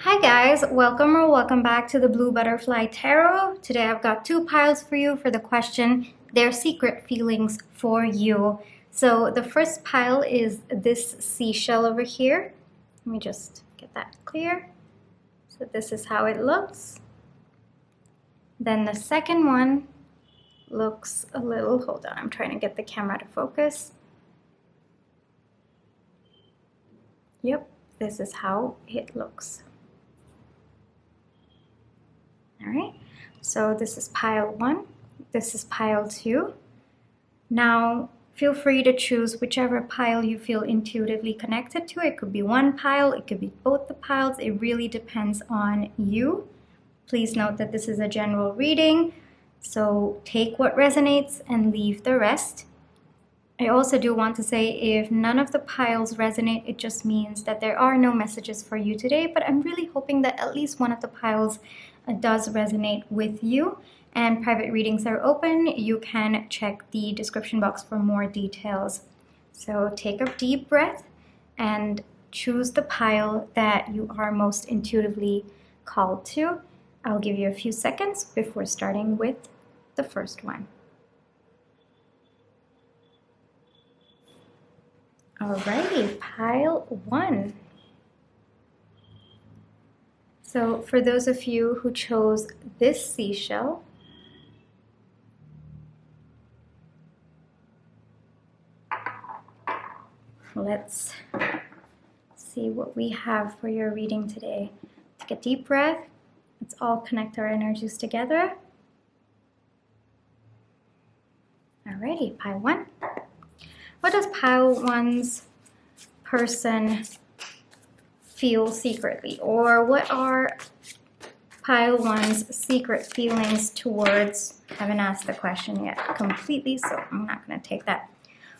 Hi guys, welcome back to the Blue Butterfly Tarot. Today I've got two piles for you for the question, their secret feelings for you. So the first pile is this seashell over here. Let me just get that clear. So this is how it looks. Then the second one looks a little, hold on, I'm trying to get the camera to focus. Yep, this is how it looks. All right, so this is pile 1, this is pile 2. Now, feel free to choose whichever pile you feel intuitively connected to. It could be one pile, it could be both the piles. It really depends on you. Please note that this is a general reading, so take what resonates and leave the rest. I also do want to say if none of the piles resonate, it just means that there are no messages for you today, but I'm really hoping that at least one of the piles does resonate with you. And private readings are open. You can check the description box for more details. So take a deep breath and choose the pile that you are most intuitively called to. I'll give you a few seconds before starting with the first one. Alrighty, pile 1. So for those of you who chose this seashell, let's see what we have for your reading today. Take a deep breath. Let's all connect our energies together. Alrighty, pile 1. What does pile 1's person feel secretly? Or what are pile 1's secret feelings towards, I haven't asked the question yet completely, so I'm not going to take that.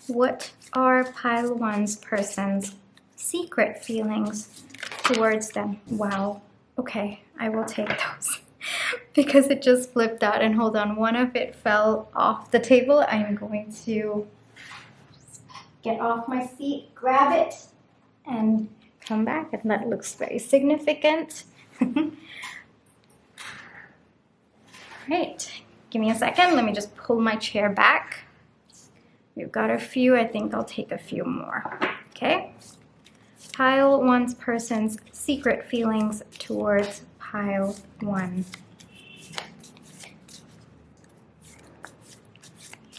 What are pile 1's person's secret feelings towards them? Wow. Okay, I will take those because it just flipped out. And hold on, one of it fell off the table. I'm going to get off my seat, grab it, and come back. And that looks very significant. Right, give me a second. Let me just pull my chair back. We've got a few. I think I'll take a few more. Okay. Pile 1's person's secret feelings towards pile 1.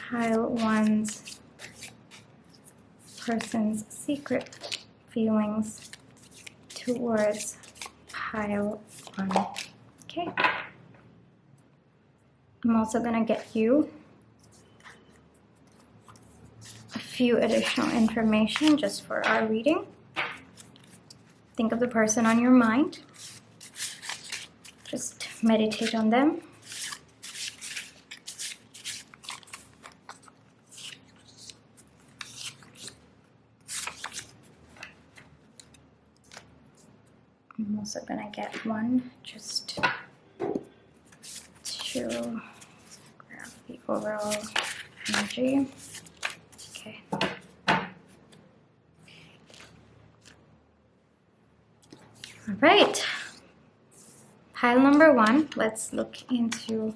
Pile 1's person's secret feelings towards pile 1. Okay. I'm also going to get you a few additional information just for our reading. Think of the person on your mind. Just meditate on them. I'm also going to get one just to grab the overall energy. Okay. All right. Pile number 1. Let's look into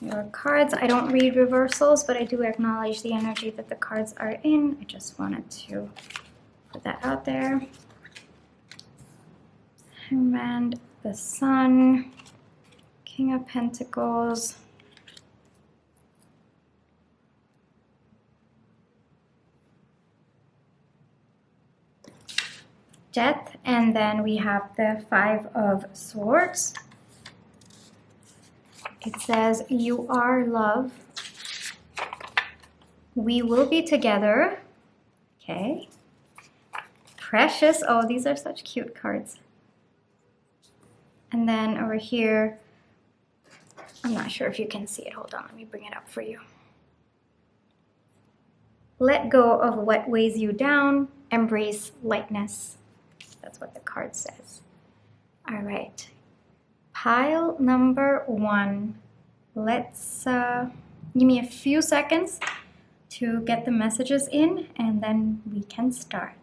your cards. I don't read reversals, but I do acknowledge the energy that the cards are in. I just wanted to put that out there. And the Sun, King of Pentacles, Death, and then we have the 5 of Swords. It says, you are love. We will be together. Okay. Precious. Oh, these are such cute cards. And then over here, I'm not sure if you can see it. Hold on, let me bring it up for you. Let go of what weighs you down. Embrace lightness. That's what the card says. All right. Pile number 1. Let's give me a few seconds to get the messages in, and then we can start.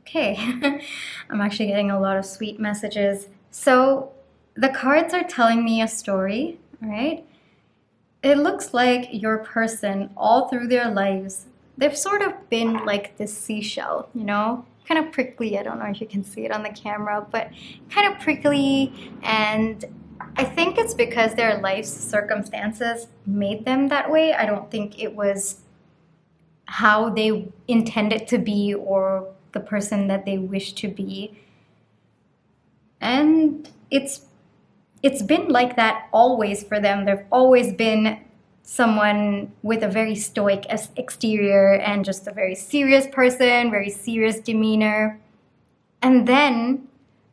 Okay, I'm actually getting a lot of sweet messages. So the cards are telling me a story, all right? It looks like your person, all through their lives, they've sort of been like this seashell, you know? Kind of prickly. I don't know if you can see it on the camera, but kind of prickly. And I think it's because their life's circumstances made them that way. I don't think it was how they intended to be or the person that they wish to be. And it's been like that always for them. They've always been someone with a very stoic exterior and just a very serious person, very serious demeanor. And then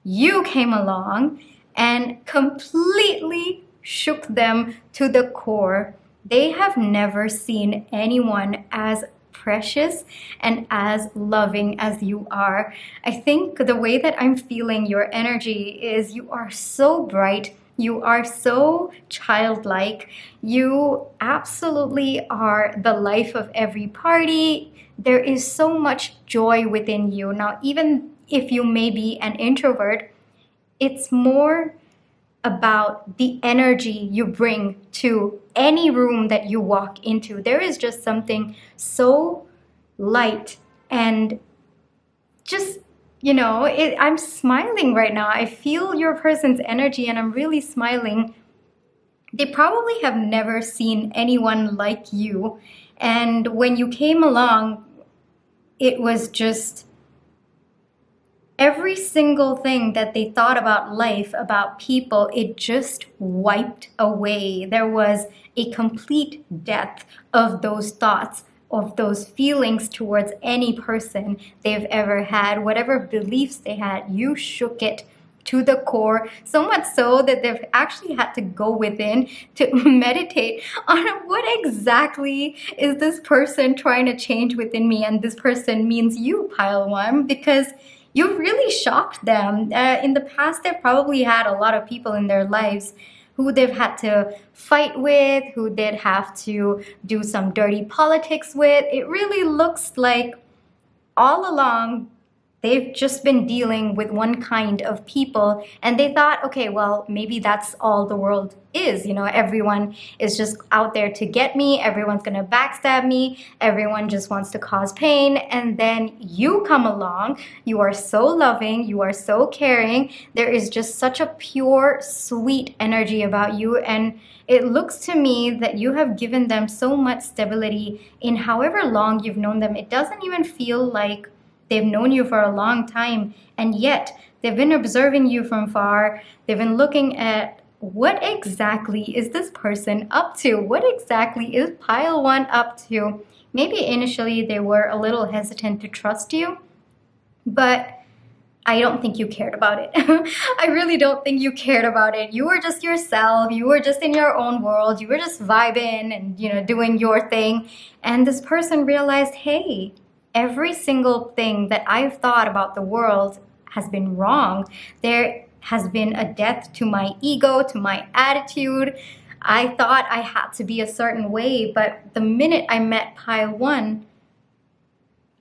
you came along and completely shook them to the core. They have never seen anyone as precious and as loving as you are. I think the way that I'm feeling your energy is you are so bright. You are so childlike. You absolutely are the life of every party. There is so much joy within you. Now, even if you may be an introvert, it's more about the energy you bring to any room that you walk into. There is just something so light and just, I'm smiling right now. I feel your person's energy and I'm really smiling. They probably have never seen anyone like you. And when you came along, it was just every single thing that they thought about life, about people, it just wiped away. There was a complete death of those thoughts, of those feelings towards any person they've ever had. Whatever beliefs they had, you shook it to the core, so much so that they've actually had to go within to meditate on what exactly is this person trying to change within me. And this person means you, pile one, because you really shocked them. In the past, they've probably had a lot of people in their lives who they've had to fight with, who they'd have to do some dirty politics with. It really looks like all along, they've just been dealing with one kind of people and they thought, okay, well, maybe that's all the world is. Everyone is just out there to get me. Everyone's going to backstab me. Everyone just wants to cause pain. And then you come along. You are so loving. You are so caring. There is just such a pure, sweet energy about you. And it looks to me that you have given them so much stability in however long you've known them. It doesn't even feel like they've known you for a long time, and yet they've been observing you from far. They've been looking at what exactly is this person up to? What exactly is pile one up to? Maybe initially they were a little hesitant to trust you, but I don't think you cared about it. I really don't think you cared about it. You were just yourself. You were just in your own world. You were just vibing and, doing your thing. And this person realized, hey, every single thing that I've thought about the world has been wrong. There has been a death to my ego, to my attitude. I thought I had to be a certain way, but the minute I met pile one,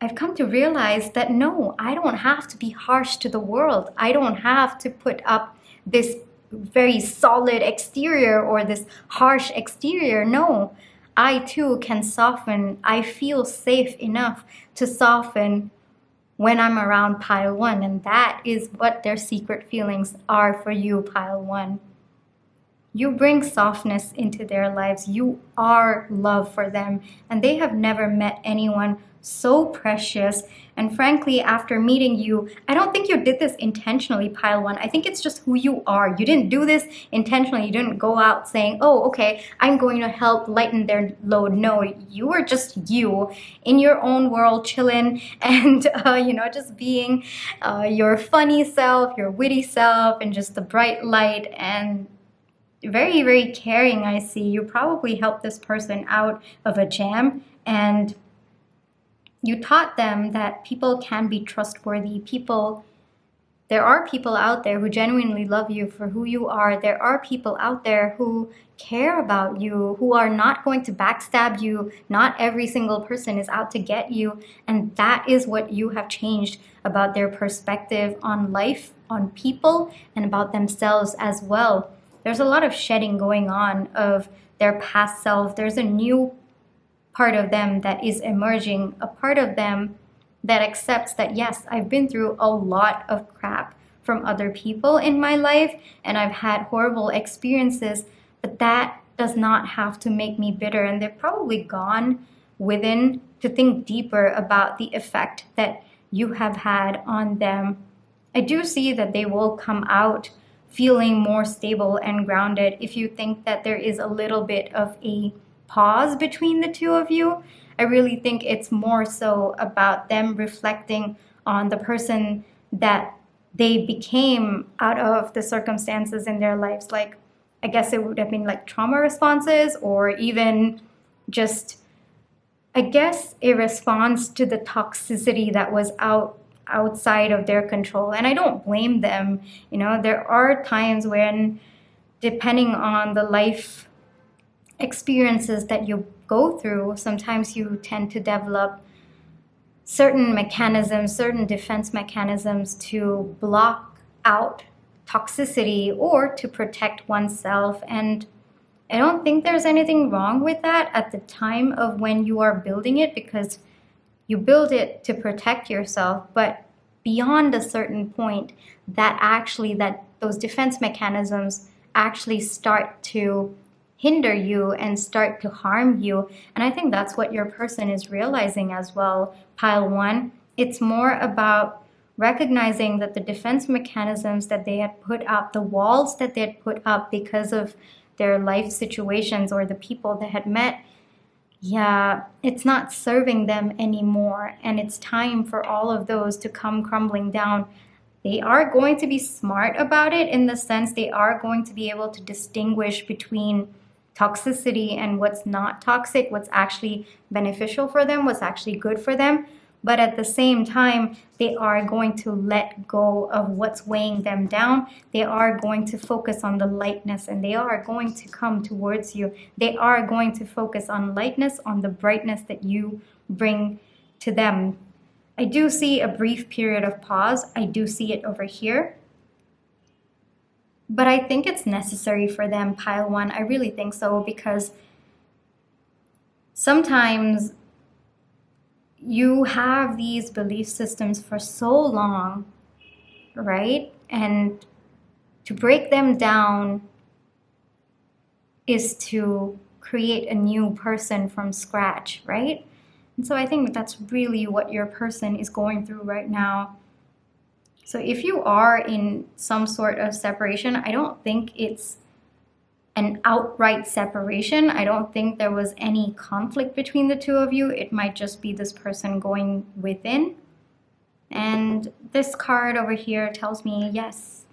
I've come to realize that no, I don't have to be harsh to the world. I don't have to put up this very solid exterior or this harsh exterior. No, I too can soften. I feel safe enough to soften when I'm around pile one. And that is what their secret feelings are for you, pile one. You bring softness into their lives. You are love for them. And they have never met anyone so precious. And frankly, after meeting you, I don't think you did this intentionally, pile one. I think it's just who you are. You didn't do this intentionally. You didn't go out saying, oh, okay, I'm going to help lighten their load. No, you were just you in your own world, chilling and, just being your funny self, your witty self, and just the bright light and very, very caring, I see. You probably helped this person out of a jam and you taught them that people can be trustworthy. People, There are people out there who genuinely love you for who you are. There are people out there who care about you, who are not going to backstab you. Not every single person is out to get you. And that is what you have changed about their perspective on life, on people, and about themselves as well. There's a lot of shedding going on of their past self. There's a new part of them that is emerging, a part of them that accepts that, yes, I've been through a lot of crap from other people in my life, and I've had horrible experiences, but that does not have to make me bitter. And they've probably gone within to think deeper about the effect that you have had on them. I do see that they will come out feeling more stable and grounded. If you think that there is a little bit of a pause between the two of you, I really think it's more so about them reflecting on the person that they became out of the circumstances in their lives. Like, I guess it would have been like trauma responses, or even just, I guess, a response to the toxicity that was outside of their control. And I don't blame them. You know, there are times when, depending on the life experiences that you go through, sometimes you tend to develop certain mechanisms, certain defense mechanisms to block out toxicity or to protect oneself. And I don't think there's anything wrong with that at the time of when you are building it, because you build it to protect yourself. But beyond a certain point, that those defense mechanisms actually start to hinder you and start to harm you. And I think that's what your person is realizing as well, pile one. It's more about recognizing that the defense mechanisms that they had put up, the walls that they had put up because of their life situations or the people they had met, yeah, it's not serving them anymore. And it's time for all of those to come crumbling down. They are going to be smart about it, in the sense they are going to be able to distinguish between toxicity and what's not toxic, what's actually beneficial for them, what's actually good for them. But at the same time, they are going to let go of what's weighing them down. They are going to focus on the lightness, and they are going to come towards you. They are going to focus on lightness, on the brightness that you bring to them. I do see a brief period of pause. I do see it over here. But I think it's necessary for them, pile one. I really think so, because sometimes you have these belief systems for so long, right? And to break them down is to create a new person from scratch, right? And so I think that's really what your person is going through right now. So if you are in some sort of separation, I don't think it's an outright separation. I don't think there was any conflict between the two of you. It might just be this person going within. And this card over here tells me, yes,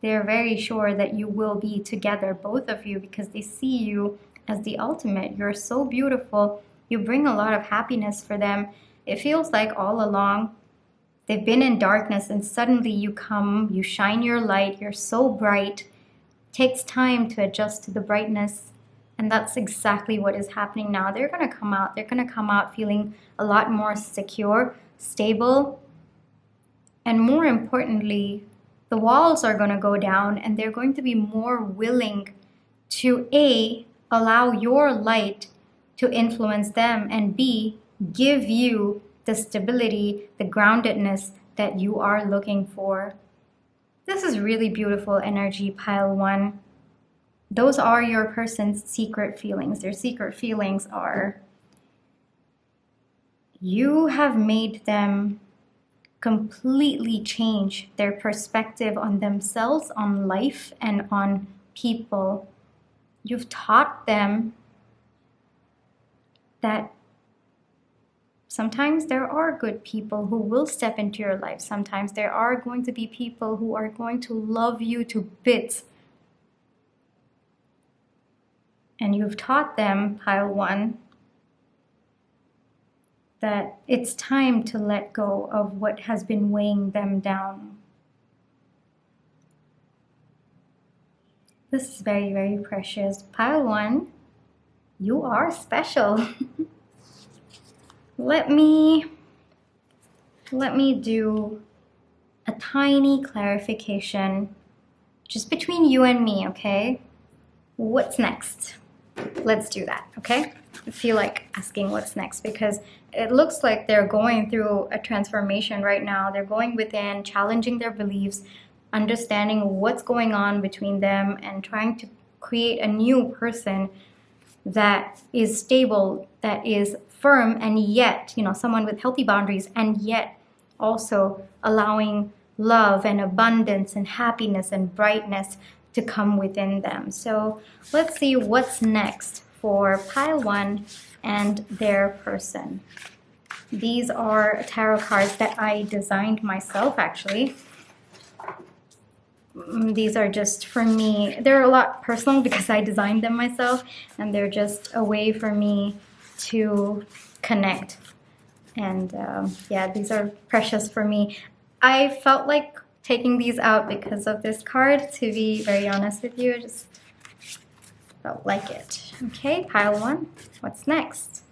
they're very sure that you will be together, both of you, because they see you as the ultimate. You're so beautiful. You bring a lot of happiness for them. It feels like all along they've been in darkness, and suddenly you come, you shine your light, you're so bright. It takes time to adjust to the brightness, and that's exactly what is happening now. They're going to come out. They're going to come out feeling a lot more secure, stable, and more importantly, the walls are going to go down, and they're going to be more willing to A, allow your light to influence them, and B, give you the stability, the groundedness that you are looking for. This is really beautiful energy, pile one. Those are your person's secret feelings. Their secret feelings are, you have made them completely change their perspective on themselves, on life, and on people. You've taught them that sometimes there are good people who will step into your life. Sometimes there are going to be people who are going to love you to bits. And you've taught them, pile one, that it's time to let go of what has been weighing them down. This is very, very precious. Pile 1, you are special. Let me do a tiny clarification just between you and me, okay? What's next? Let's do that, okay? I feel like asking what's next because it looks like they're going through a transformation right now. They're going within, challenging their beliefs, understanding what's going on between them, and trying to create a new person that is stable, that is firm, and yet, someone with healthy boundaries, and yet also allowing love and abundance and happiness and brightness to come within them. So let's see what's next for pile 1 and their person. These are tarot cards that I designed myself, actually. These are just for me. They're a lot personal because I designed them myself, and they're just a way for me to connect. And yeah, these are precious for me. I felt like taking these out because of this card, to be very honest with you. I just felt like it. Okay, pile 1. What's next?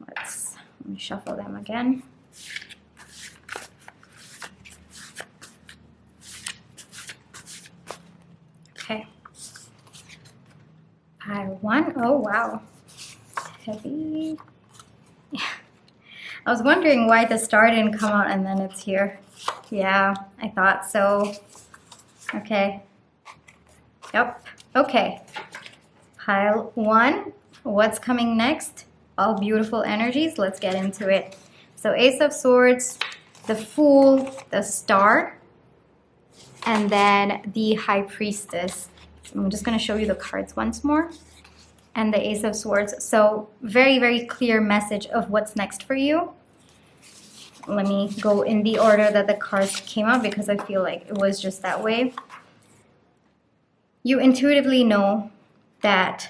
Let me shuffle them again. Okay. Pile 1. Oh, wow. Heavy. Yeah. I was wondering why the star didn't come out and then it's here. Yeah, I thought so. Okay. Yep. Okay. Pile 1. What's coming next? All beautiful energies. Let's get into it. So Ace of Swords, the Fool, the Star, and then the High Priestess. I'm just going to show you the cards once more. And the Ace of Swords. So very, very clear message of what's next for you. Let me go in the order that the cards came out because I feel like it was just that way. You intuitively know that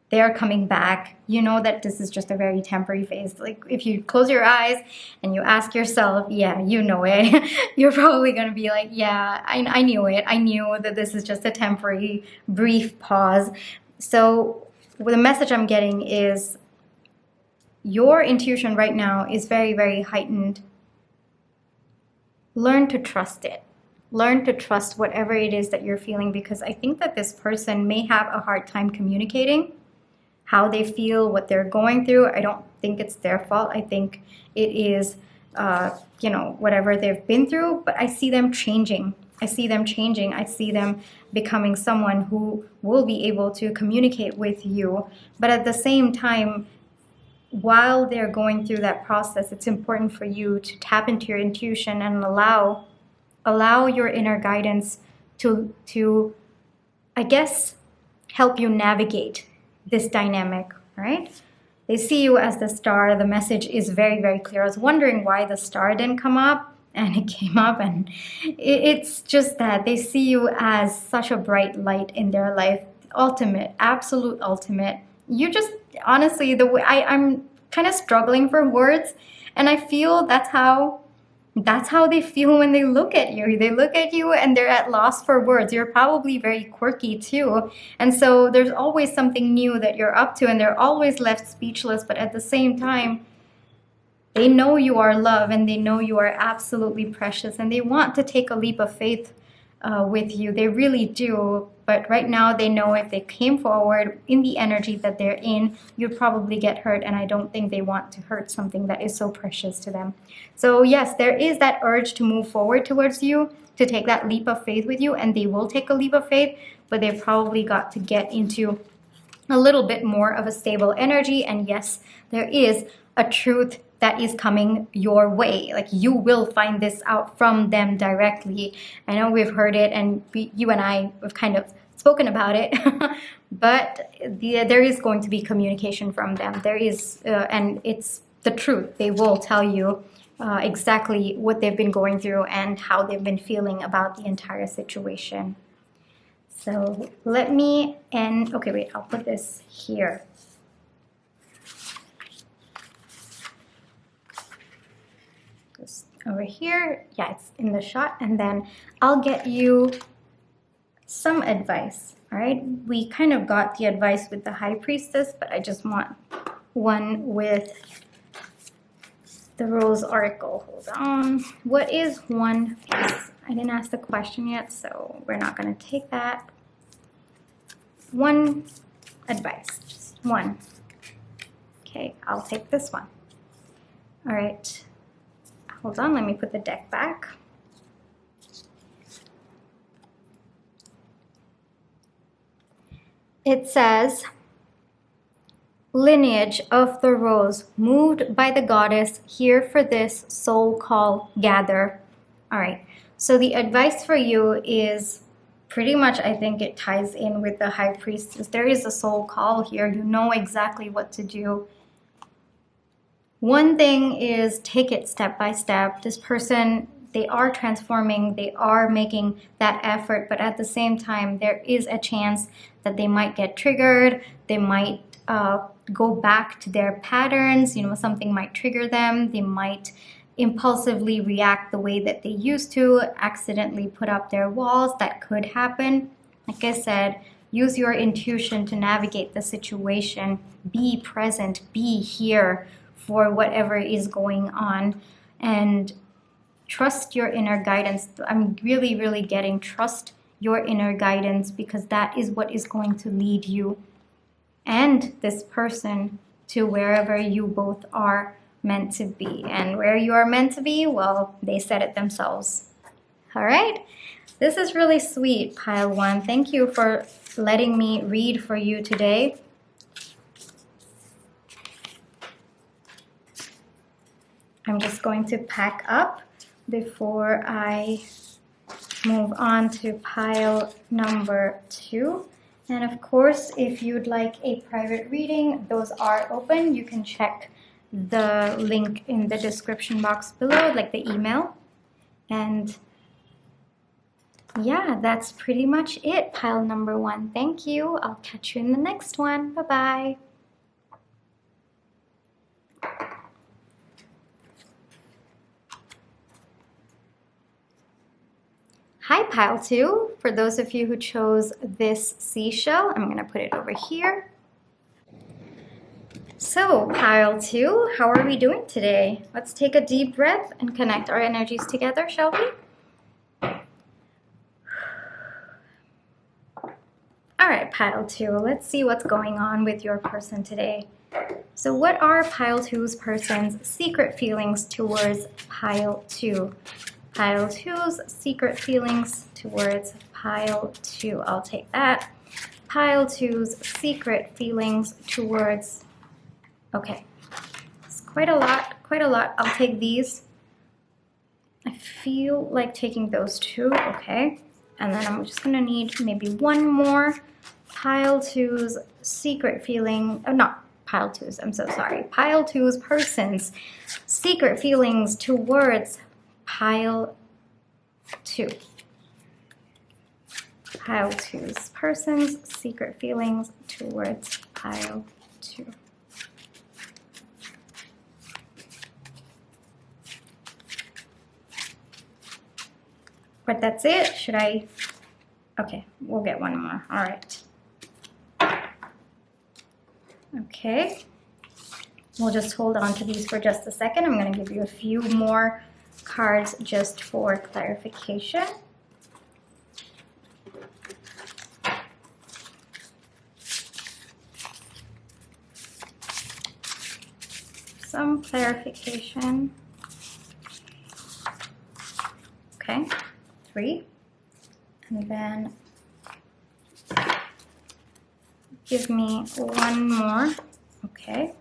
they are coming back. You know that this is just a very temporary phase. Like if you close your eyes and you ask yourself, yeah, you know it. You're probably going to be like, yeah, I knew it. I knew that this is just a temporary, brief pause. So the message I'm getting is your intuition right now is very, very heightened. Learn to trust it. Learn to trust whatever it is that you're feeling, because I think that this person may have a hard time communicating how they feel, what they're going through. I don't think it's their fault. I think it is, whatever they've been through, but I see them changing. I see them changing. I see them becoming someone who will be able to communicate with you. But at the same time, while they're going through that process, it's important for you to tap into your intuition and allow your inner guidance to I guess, help you navigate this dynamic, right? They see you as the star. The message is very, very clear. I was wondering why the star didn't come up, and it came up, and it's just that they see you as such a bright light in their life, ultimate, absolute ultimate. You just, honestly, the way I'm kind of struggling for words, and I feel that's how they feel when they look at you. They look at you and they're at loss for words. You're probably very quirky too. And so there's always something new that you're up to, and they're always left speechless. But at the same time, they know you are love, and they know you are absolutely precious, and they want to take a leap of faith with you. They really do. But right now they know if they came forward in the energy that they're in, you'd probably get hurt, and I don't think they want to hurt something that is so precious to them. So yes, there is that urge to move forward towards you, to take that leap of faith with you, and they will take a leap of faith, but they've probably got to get into a little bit more of a stable energy. And yes, there is a truth that is coming your way. Like, you will find this out from them directly. I know we've heard it, and you and I have kind of spoken about it, but there is going to be communication from them. There is, and it's the truth. They will tell you exactly what they've been going through and how they've been feeling about the entire situation. So let me end. Okay, wait, I'll put this here. Just over here. Yeah, it's in the shot. And then I'll get you some advice All right, we kind of got the advice with the High Priestess, but I just want one with the Rose Oracle. Hold on. What is one piece? I didn't ask the question yet, so we're not going to take that. One advice, just one. Okay, I'll take this one. All right. Hold on, let me put the deck back. It says, lineage of the rose, moved by the goddess, here for this soul call, gather. All right, so the advice for you is pretty much, I think it ties in with the High Priestess. There is a soul call here. You know exactly what to do. One thing is take it step by step. This person, they are transforming, they are making that effort, but at the same time, there is a chance that they might get triggered. They might go back to their patterns. You know, something might trigger them. They might impulsively react the way that they used to, accidentally put up their walls. That could happen. Like I said, use your intuition to navigate the situation. Be present, be here for whatever is going on, and trust your inner guidance. I'm really getting trust your inner guidance, because that is what is going to lead you and this person to wherever you both are meant to be. And where you are meant to be, well, they said it themselves. All right, this is really sweet, pile one. Thank you for letting me read for you today. I'm just going to pack up before I move on to pile number 2. And of course, if you'd like a private reading, those are open. You can check the link in the description box below, like the email. And yeah, that's pretty much it, pile number 1. Thank you. I'll catch you in the next one. Bye-bye. Hi, pile 2. For those of you who chose this seashell, I'm going to put it over here. So, pile 2, how are we doing today? Let's take a deep breath and connect our energies together, shall we? All right, pile 2, let's see what's going on with your person today. So what are pile 2's person's secret feelings towards pile 2? Pile 2's secret feelings towards pile 2. I'll take that. Pile 2's secret feelings towards... Okay, it's quite a lot, I'll take these. I feel like taking those 2, okay. And then I'm just gonna need maybe one more. Pile 2's secret feeling, oh, not pile 2's, I'm so sorry. Pile 2's person's secret feelings towards pile 2. Pile 2's person's secret feelings towards pile 2. But that's it. Should I? Okay, we'll get one more. All right. Okay. We'll just hold on to these for just a second. I'm going to give you a few more cards just for clarification. Some clarification. Okay, 3. And then give me one more. Okay.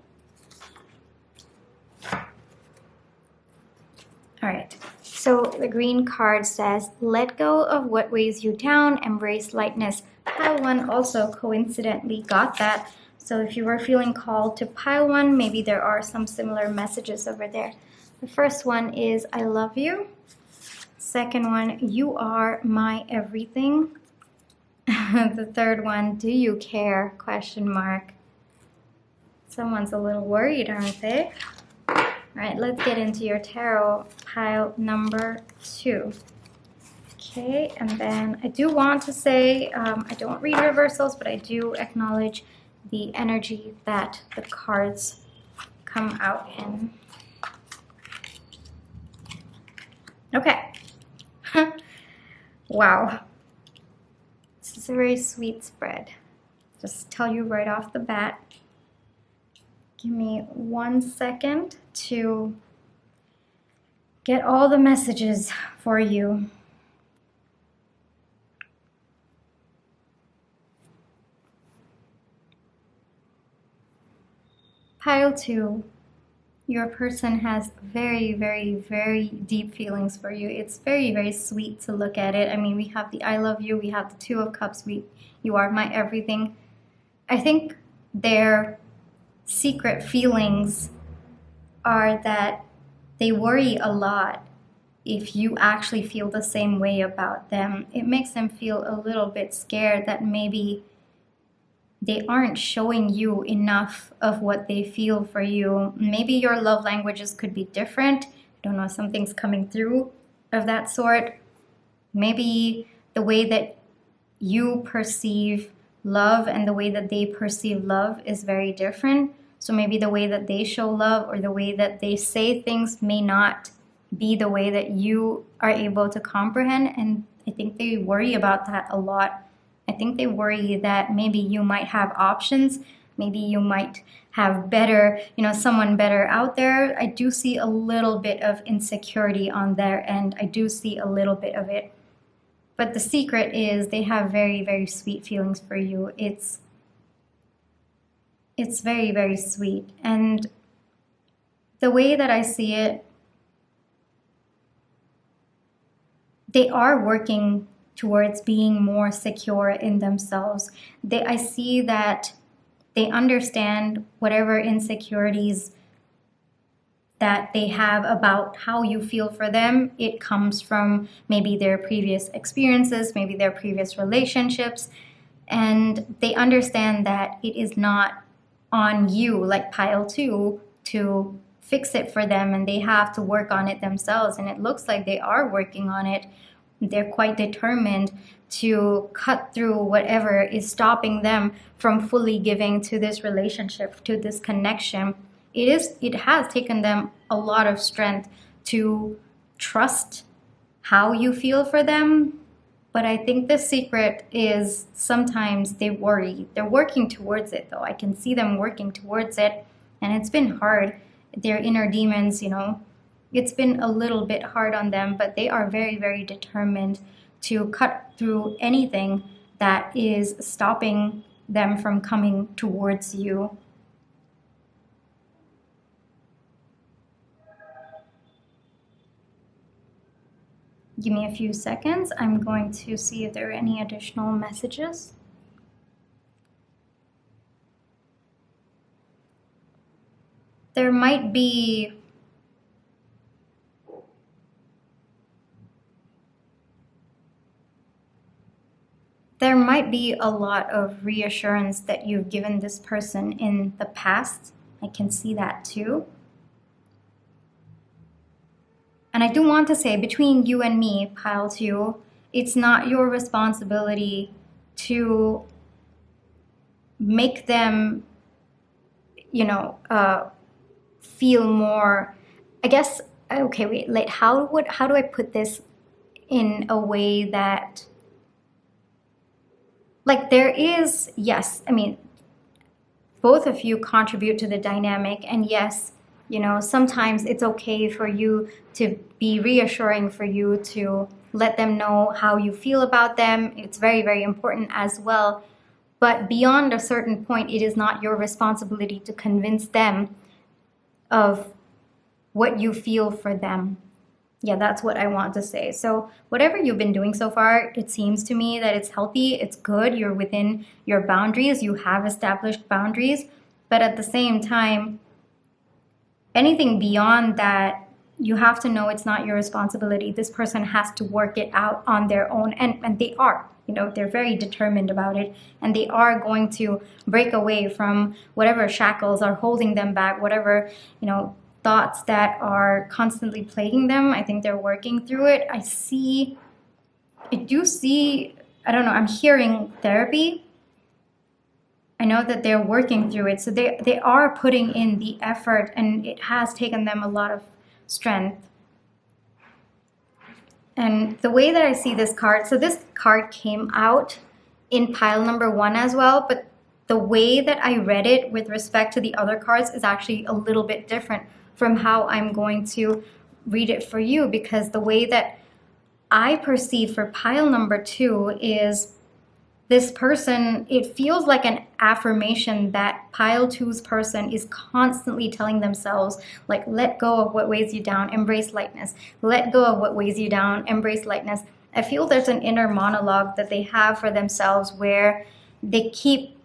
All right, so the green card says, let go of what weighs you down, embrace lightness. Pile 1 also coincidentally got that. So if you were feeling called to pile 1, maybe there are some similar messages over there. The first one is, I love you. Second one, you are my everything. The third one, do you care? Question mark. Someone's a little worried, aren't they? All right, let's get into your tarot, pile number 2. Okay, and then I do want to say, I don't read reversals, but I do acknowledge the energy that the cards come out in. Okay. Wow. This is a very sweet spread. Just tell you right off the bat. Give me 1 second to get all the messages for you. Pile 2. Your person has very, very, very deep feelings for you. It's very, very sweet to look at it. I mean, we have the I love you, we have the Two of Cups, you are my everything. I think their secret feelings are that they worry a lot. If you actually feel the same way about them, it makes them feel a little bit scared that maybe they aren't showing you enough of what they feel for you. Maybe your love languages could be different. I don't know, something's coming through of that sort. Maybe the way that you perceive love and the way that they perceive love is very different. So maybe the way that they show love or the way that they say things may not be the way that you are able to comprehend. And I think they worry about that a lot. I think they worry that maybe you might have options, maybe you might have better, someone better out there. I do see a little bit of insecurity on their end. I do see a little bit of it. But the secret is they have very, very sweet feelings for you. It's very, very sweet. And the way that I see it, they are working towards being more secure in themselves. I see that they understand whatever insecurities that they have about how you feel for them. It comes from maybe their previous experiences, maybe their previous relationships, and they understand that it is not on you, like pile 2, to fix it for them, and they have to work on it themselves. And it looks like they are working on it. They're quite determined to cut through whatever is stopping them from fully giving to this relationship, to this connection. It has taken them a lot of strength to trust how you feel for them. But I think the secret is sometimes they worry. They're working towards it, though. I can see them working towards it. And it's been hard. Their inner demons, it's been a little bit hard on them, but they are very, very determined to cut through anything that is stopping them from coming towards you. Give me a few seconds. I'm going to see if there are any additional messages. There might be a lot of reassurance that you've given this person in the past. I can see that too. And I do want to say, between you and me, pile 2, it's not your responsibility to make them, feel more, I guess, okay, wait, like, how do I put this in a way that, like, there is, yes, I mean, both of you contribute to the dynamic, and yes, sometimes it's okay for you to be reassuring, for you to let them know how you feel about them. It's very, very important as well. But beyond a certain point, it is not your responsibility to convince them of what you feel for them. Yeah, that's what I want to say. So whatever you've been doing so far, it seems to me that it's healthy, it's good, you're within your boundaries, you have established boundaries. But at the same time, anything beyond that, you have to know it's not your responsibility. This person has to work it out on their own, and they are. They're very determined about it, and they are going to break away from whatever shackles are holding them back, whatever, thoughts that are constantly plaguing them. I think they're working through it. I see I do see, I don't know, I'm hearing therapy. I know that they're working through it. So they are putting in the effort, and it has taken them a lot of strength. And the way that I see this card, so this card came out in pile number 1 as well, but the way that I read it with respect to the other cards is actually a little bit different from how I'm going to read it for you, because the way that I perceive for pile number 2 is this person, it feels like an affirmation that pile 2's person is constantly telling themselves, like, let go of what weighs you down, embrace lightness. Let go of what weighs you down, embrace lightness. I feel there's an inner monologue that they have for themselves where they keep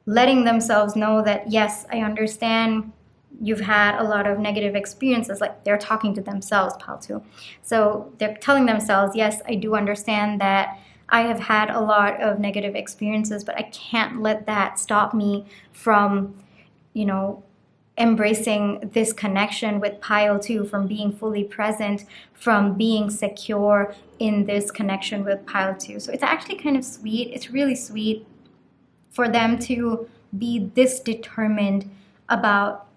letting themselves know that, yes, I understand you've had a lot of negative experiences. Like, they're talking to themselves, pile 2. So they're telling themselves, yes, I do understand that I have had a lot of negative experiences, but I can't let that stop me from, you know, embracing this connection with pile 2, from being fully present, from being secure in this connection with pile 2. So it's actually kind of sweet. It's really sweet for them to be this determined about,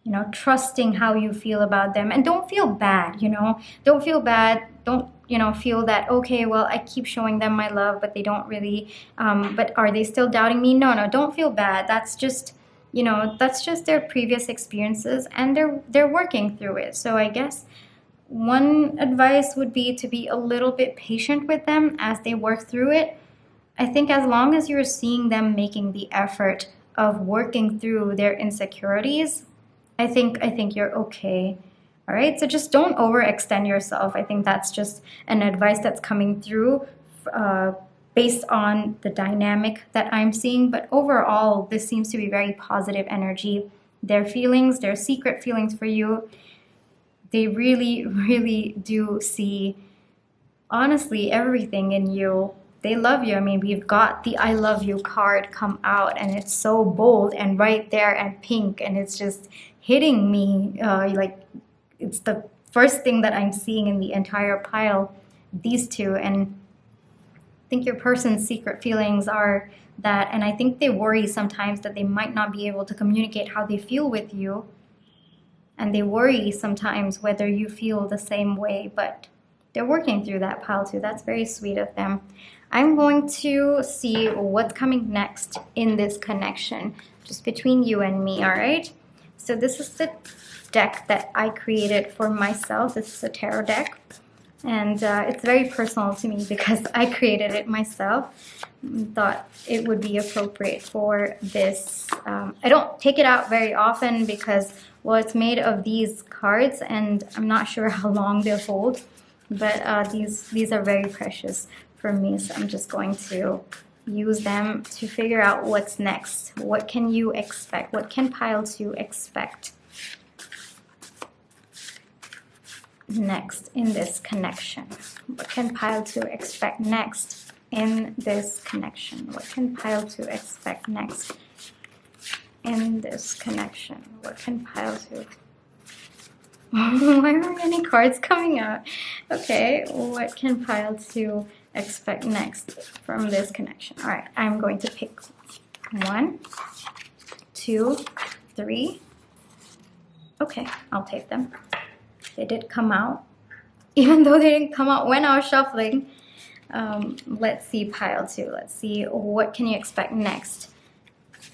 you know, trusting how you feel about them. And don't feel bad, you know, don't feel bad. Don't, you know, feel that, okay, well, I keep showing them my love, but they don't really, but are they still doubting me? No, don't feel bad. That's just, you know, that's just their previous experiences, and they're working through it. So I guess one advice would be to be a little bit patient with them as they work through it. I think as long as you're seeing them making the effort of working through their insecurities, I think you're okay. All right, so just don't overextend yourself. I think that's just an advice that's coming through based on the dynamic that I'm seeing. But overall, this seems to be very positive energy. Their feelings, their secret feelings for you, they really, really do see, honestly, everything in you. They love you. I mean, we've got the I love you card come out, and it's so bold and right there and pink, and it's just hitting me like it's the first thing that I'm seeing in the entire pile, these two. And I think your person's secret feelings are that, and I think they worry sometimes that they might not be able to communicate how they feel with you. And they worry sometimes whether you feel the same way, but they're working through that, pile 2. That's very sweet of them. I'm going to see what's coming next in this connection, just between you and me, all right? So this is the deck that I created for myself. This is a tarot deck, and it's very personal to me because I created it myself. Thought it would be appropriate for this. I don't take it out very often because, well, it's made of these cards, and I'm not sure how long they'll hold, but these are very precious for me, so I'm just going to use them to figure out what's next. What can you expect? What can pile 2 expect next in this connection? What can pile 2 expect next in this connection? What can pile 2 expect next in this connection? What can pile 2? Why are any cards coming out? Okay, what can pile 2 expect next from this connection? All right, I'm going to pick 1, 2, 3. Okay, I'll take them. They did come out, even though they didn't come out when I was shuffling. Let's see, pile 2. Let's see, what can you expect next?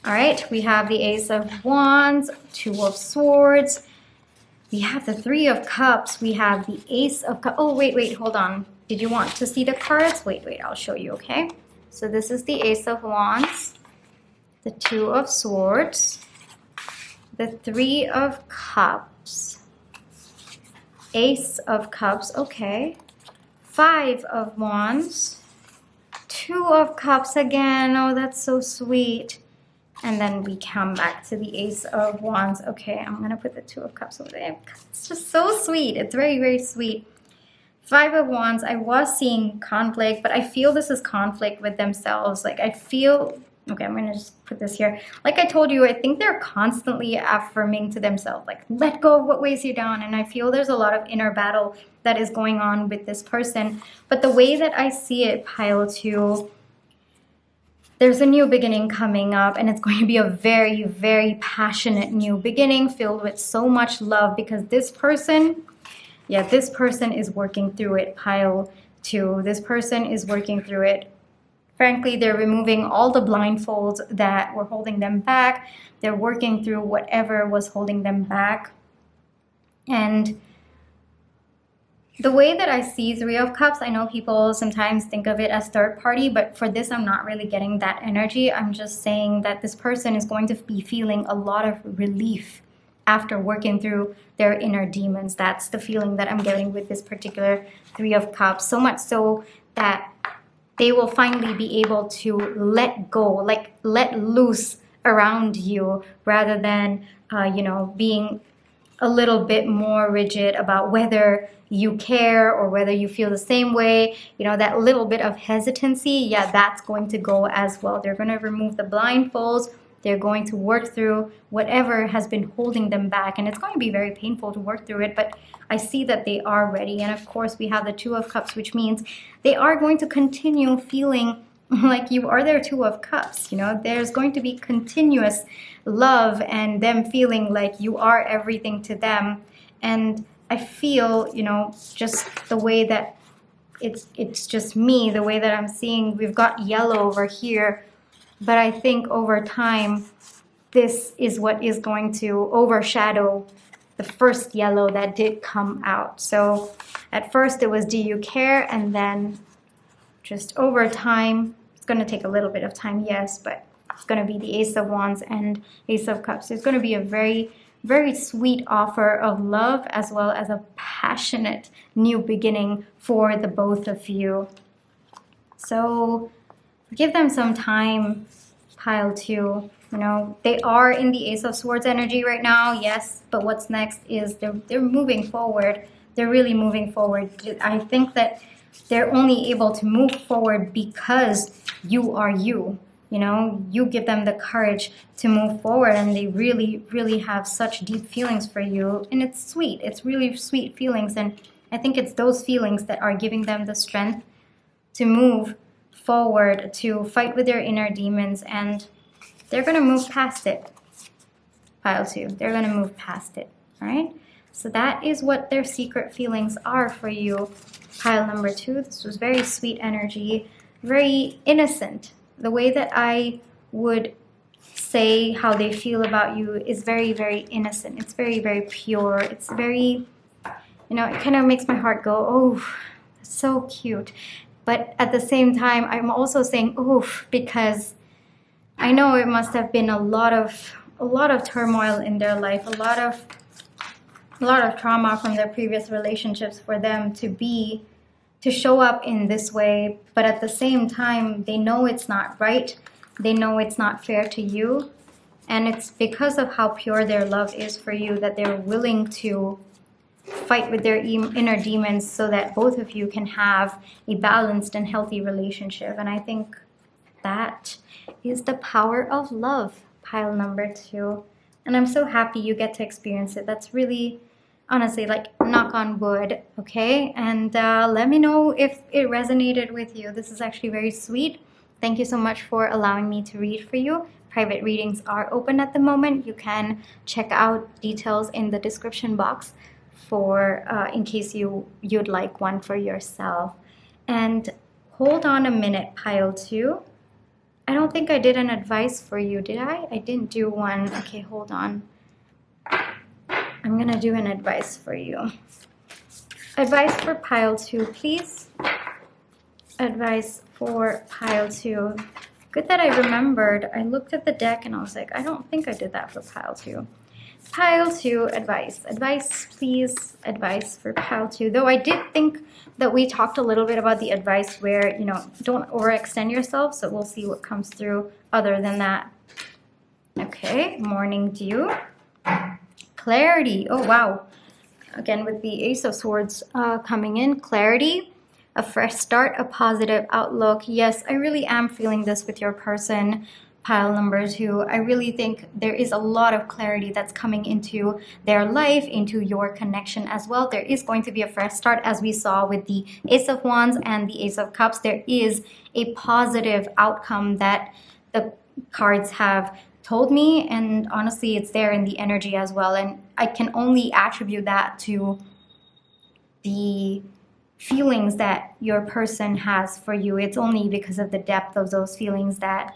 All right, we have the Ace of Wands, 2 of Swords. We have the 3 of Cups. We have the Ace of Cups. Oh, wait, hold on. Did you want to see the cards? Wait, I'll show you, okay? So this is the Ace of Wands, the 2 of Swords, the 3 of Cups, Ace of Cups, okay, 5 of Wands, 2 of Cups again. Oh, that's so sweet. And then we come back to the Ace of Wands. Okay, I'm going to put the 2 of Cups over there. It's just so sweet. It's very, very sweet. 5 of Wands. I was seeing conflict, but I feel this is conflict with themselves. Like, I feel Okay, I'm gonna just put this here. Like I told you, I think they're constantly affirming to themselves, like, let go of what weighs you down. And I feel there's a lot of inner battle that is going on with this person. But the way that I see it, pile 2, there's a new beginning coming up, and it's going to be a very, very passionate new beginning filled with so much love, because this person, yeah, this person is working through it, pile 2. This person is working through it. Frankly, they're removing all the blindfolds that were holding them back. They're working through whatever was holding them back. And the way that I see 3 of Cups, I know people sometimes think of it as third party, but for this, I'm not really getting that energy. I'm just saying that this person is going to be feeling a lot of relief after working through their inner demons. That's the feeling that I'm getting with this particular 3 of Cups. So much so that they will finally be able to let go, like let loose around you, rather than, being a little bit more rigid about whether you care or whether you feel the same way. That little bit of hesitancy, yeah, that's going to go as well. They're going to remove the blindfolds. They're going to work through whatever has been holding them back. And it's going to be very painful to work through it, but I see that they are ready. And of course, we have the 2 of Cups, which means they are going to continue feeling like you are their 2 of Cups. There's going to be continuous love and them feeling like you are everything to them. And I feel, just the way that it's just me, the way that I'm seeing, we've got yellow over here. But I think over time, this is what is going to overshadow the first yellow that did come out. So at first it was, do you care? And then just over time, it's going to take a little bit of time, yes, but it's going to be the Ace of Wands and Ace of Cups. It's going to be a very, very sweet offer of love, as well as a passionate new beginning for the both of you. So give them some time, pile 2. They are in the Ace of Swords energy right now, yes, but what's next is they're moving forward. They're really moving forward. I think that they're only able to move forward because you are you. You give them the courage to move forward, and they really, really have such deep feelings for you. And it's sweet. It's really sweet feelings. And I think it's those feelings that are giving them the strength to move forward, to fight with their inner demons, and they're going to move past it. Pile 2, they're going to move past it. All right, so that is what their secret feelings are for you. Pile number 2, this was very sweet energy, very innocent. The way that I would say how they feel about you is very, very innocent. It's very, very pure. It's very, it kind of makes my heart go, oh, so cute. But at the same time, I'm also saying oof, because I know it must have been a lot of turmoil in their life, a lot of trauma from their previous relationships for them to show up in this way. But at the same time, they know it's not right. They know it's not fair to you. And it's because of how pure their love is for you that they're willing to fight with their inner demons so that both of you can have a balanced and healthy relationship. And I think that is the power of love, pile number 2. And I'm so happy you get to experience it. That's really, honestly, like, knock on wood, okay? And let me know if it resonated with you. This is actually very sweet. Thank you so much for allowing me to read for you. Private readings are open at the moment. You can check out details in the description box for in case you'd like one for yourself. And hold on a minute, pile 2. I don't think I did an advice for you, did I? I didn't do one. Okay, hold on. I'm gonna do an advice for you. Advice for pile 2, please. Advice for pile 2. Good that I remembered. I looked at the deck and I was like, I don't think I did that for pile 2. Pile 2, advice. Advice, please. Advice for pile 2. Though I did think that we talked a little bit about the advice where, don't overextend yourself. So we'll see what comes through other than that. Okay, morning dew. Clarity. Oh, wow. Again, with the Ace of Swords coming in. Clarity, a fresh start, a positive outlook. Yes, I really am feeling this with your person. pile number 2, I really think there is a lot of clarity that's coming into their life, into your connection as well. There is going to be a fresh start, as we saw with the Ace of Wands and the Ace of Cups. There is a positive outcome that the cards have told me, and honestly, it's there in the energy as well. And I can only attribute that to the feelings that your person has for you. It's only because of the depth of those feelings that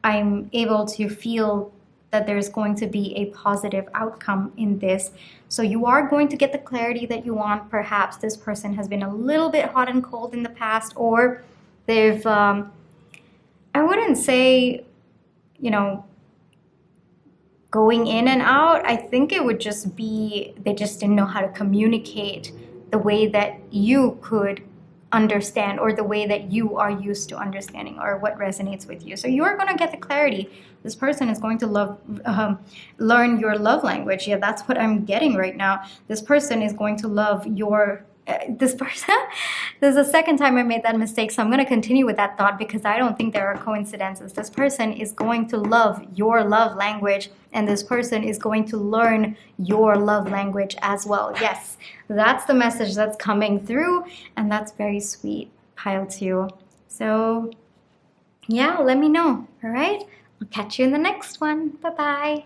I'm able to feel that there's going to be a positive outcome in this. So you are going to get the clarity that you want. Perhaps this person has been a little bit hot and cold in the past, or they've, I wouldn't say, you know, going in and out. I think it would just be they just didn't know how to communicate the way that you could understand, or the way that you are used to understanding, or what resonates with you. So you are going to get the clarity. This person is going to learn your love language. Yeah, that's what I'm getting right now. This person is going to love your this person. This is the second time I made that mistake, so I'm going to continue with that thought because I don't think there are coincidences. This person is going to love your love language, and this person is going to learn your love language as well. Yes, that's the message that's coming through, and that's very sweet, pile 2. So yeah, let me know. All right, I'll catch you in the next one. Bye bye.